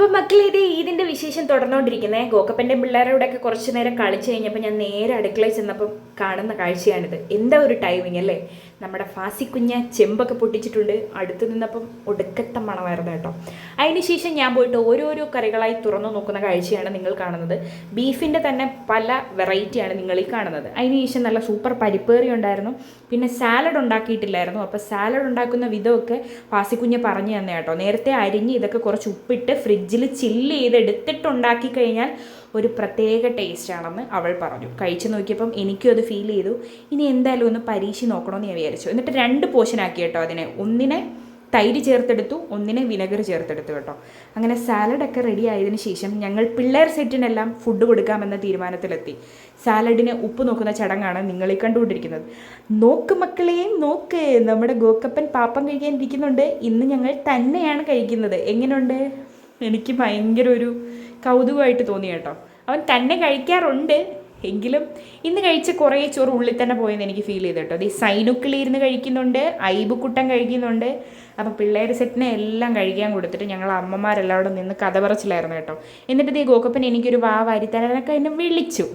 അപ്പം മക്കളെ ഇത് ഈദിൻ്റെ വിശേഷം തുടർന്നുകൊണ്ടിരിക്കുന്നത്. ഗോക്കപ്പൻ്റെ പിള്ളേരോടൊക്കെ കുറച്ച് നേരം കളിച്ച് കഴിഞ്ഞപ്പോൾ ഞാൻ നേരെ അടുക്കളയിൽ ചെന്നപ്പം കാണുന്ന കാഴ്ചയാണിത്. എന്താ ഒരു ടൈമിങ് അല്ലേ. നമ്മുടെ ഫാസിക്കുഞ്ഞ ചെമ്പൊക്കെ പൊട്ടിച്ചിട്ടുണ്ട്. അടുത്ത് നിന്നപ്പം ഒടുക്കത്തെ മണമായിരുന്നു കേട്ടോ. അതിനുശേഷം ഞാൻ പോയിട്ട് ഓരോരോ കറികളായി തുറന്നു നോക്കുന്ന കാഴ്ചയാണ് നിങ്ങൾ കാണുന്നത്. ബീഫിൻ്റെ തന്നെ പല വെറൈറ്റിയാണ് നിങ്ങൾ ഈ കാണുന്നത്. അതിനുശേഷം നല്ല സൂപ്പർ പരിപ്പേറി ഉണ്ടായിരുന്നു. പിന്നെ സാലഡ് ഉണ്ടാക്കിയിട്ടില്ലായിരുന്നു. അപ്പോൾ സാലഡ് ഉണ്ടാക്കുന്ന വിധമൊക്കെ ഫാസിക്കുഞ്ഞ് പറഞ്ഞു തന്നെ കേട്ടോ. നേരത്തെ അരിഞ്ഞ് ഇതൊക്കെ കുറച്ച് ഉപ്പിട്ട് ഫ്രിഡ്ജിൽ ചില്ല് ചെയ്ത് എടുത്തിട്ടുണ്ടാക്കി കഴിഞ്ഞാൽ ഒരു പ്രത്യേക ടേസ്റ്റാണെന്ന് അവൾ പറഞ്ഞു. കഴിച്ചു നോക്കിയപ്പം എനിക്കും അത് ഫീൽ ചെയ്തു. ഇനി എന്തായാലും ഒന്ന് പരീക്ഷ നോക്കണമെന്ന് ഞാൻ വിചാരിച്ചു. എന്നിട്ട് 2 പോർഷനാക്കി കേട്ടോ അതിനെ. ഒന്നിനെ തൈര് ചേർത്തെടുത്തു, ഒന്നിനെ വിനെഗർ ചേർത്തെടുത്തു കേട്ടോ. അങ്ങനെ സാലഡൊക്കെ റെഡി ആയതിനു ശേഷം ഞങ്ങൾ പിള്ളേർ സെറ്റിനെല്ലാം ഫുഡ് കൊടുക്കാമെന്ന തീരുമാനത്തിലെത്തി. സാലഡിന് ഉപ്പ് നോക്കുന്ന ചടങ്ങാണ് നിങ്ങളീ കണ്ടുകൊണ്ടിരിക്കുന്നത്. നോക്ക് മക്കളെ നോക്ക്, നമ്മുടെ ഗോക്കപ്പൻ പാപ്പം കഴിക്കാൻ ഇരിക്കുന്നുണ്ട്. ഇന്ന് ഞങ്ങൾ തന്നെയാണ് കഴിക്കുന്നത്. എങ്ങനെയുണ്ട്? എനിക്ക് ഭയങ്കര ഒരു കൗതുകമായിട്ട് തോന്നി കേട്ടോ. അവൻ തന്നെ കഴിക്കാറുണ്ട്, എങ്കിലും ഇന്ന് കഴിച്ച് കുറേ ചോറ് ഉള്ളിൽ തന്നെ പോയെന്ന് എനിക്ക് ഫീൽ ചെയ്തു കേട്ടോ. അത് ഈ സൈനുക്കിളിരുന്ന് കഴിക്കുന്നുണ്ട്, ഐബുക്കുട്ടൻ കഴിക്കുന്നുണ്ട്. അപ്പോൾ പിള്ളേർ സെറ്റിനെ എല്ലാം കഴിക്കാൻ കൊടുത്തിട്ട് ഞങ്ങൾ അമ്മമാരെല്ലാവരും നിന്ന് കഥ പറച്ചിലായിരുന്നു കേട്ടോ. എന്നിട്ട് ഈ ഗോക്കപ്പൻ എനിക്കൊരു വാ വാരിത്തരാനൊക്കെ എന്നെ വിളിച്ചു.